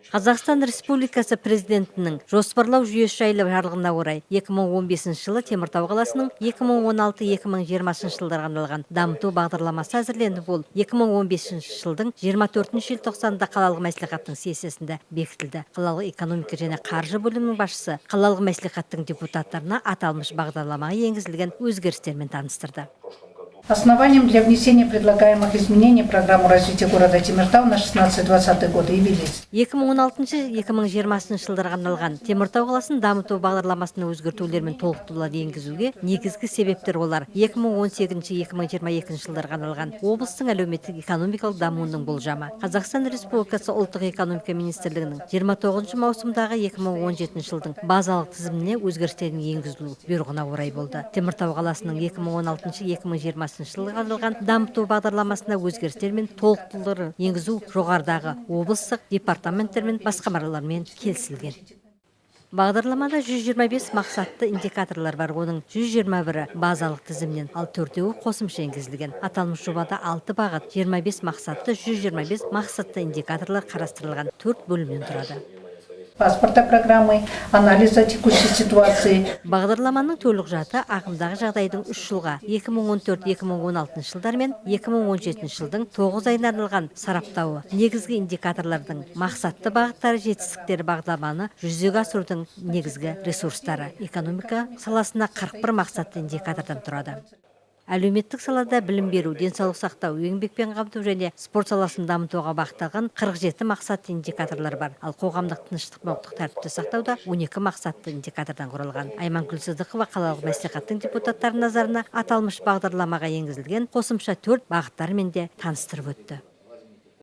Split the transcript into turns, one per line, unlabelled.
Қазақстан Республикасы президентінің жоспарлау жүйесі жайлы жарлығына орай 2015 жылы Теміртау қаласының 2016-2020 жылдарға арналған дамыту бағдарламасы әзірленіп, ол 2015 жылдың 24 желтоқсанында қалалық мәслихаттың сессиясында бекітілді. Қалалық экономика және қаржы бөлімінің басшысы қалалық мәслихаттың депутаттарына аталмыш бағдарламаға енгізілген өзгерістермен таныстырды.
Основанием для внесения предлагаемых изменений в программу развития города Темиртау на 16-20 годы явились
2016-2020 жылдарға арналған Теміртау қаласын дамыту бағдарламасына өзгертулер мен толықтырулар енгізуге негізгі себептер олар 2018-2022 жылдарға арналған облыстың әлеуметтік экономикалық дамуының болжамы. Қазақстан Республикасы ұлттық экономика министрлігінің 29 маусымдағы 2017 жылдың базалық тізіміне өзгерістердің енгізілу бұйрығына орай болды. Теміртау қаласының 2016-2020 жылға арналған дамыту бағдарламасына өзгерістер мен толықтырулар енгізу жоғарыдағы облыстық департаменттер мен басқармалармен келісілген. Бағдарламада 125 мақсатты индикаторлар бар, оның 121-і базалық тізімнен, ал 4-еуі қосымша енгізілген. Аталмыш жобада 6 бағыт, 25 мақсатты, 125 мақсатты индикаторлар қарастырылған 4 бөлімнен тұрады.
Паспорта программы, анализа текущей ситуации.
Бағдарламаның толық жаты ағымдағы жағдайдың 3 жылға 2014-2016 жылдар мен 2017 жылдың 9 айына арналған сараптауы, негізгі индикаторлардың мақсатты бағыттары, жетістіктері, бағдарламаны жүзеге асырудың негізгі ресурстары. Экономика саласына 41 мақсатты индикатордан тұрады. Әлеуметтік салада білім беру, денсаулық сақтау, еңбекпен қамту және спорт саласын дамытуға бағытталған 47 мақсатты индикаторлар бар. Ал қоғамдық тыныштық пен ұлттық тәртіпті сақтауда 12 мақсатты индикатордан құралған. Аймангүл Сыдықова қалалық мәслихаттың депутаттар назарына аталмыш бағдарламаға енгізілген қосымша 4 бағыттарымен де таныстырып өтті.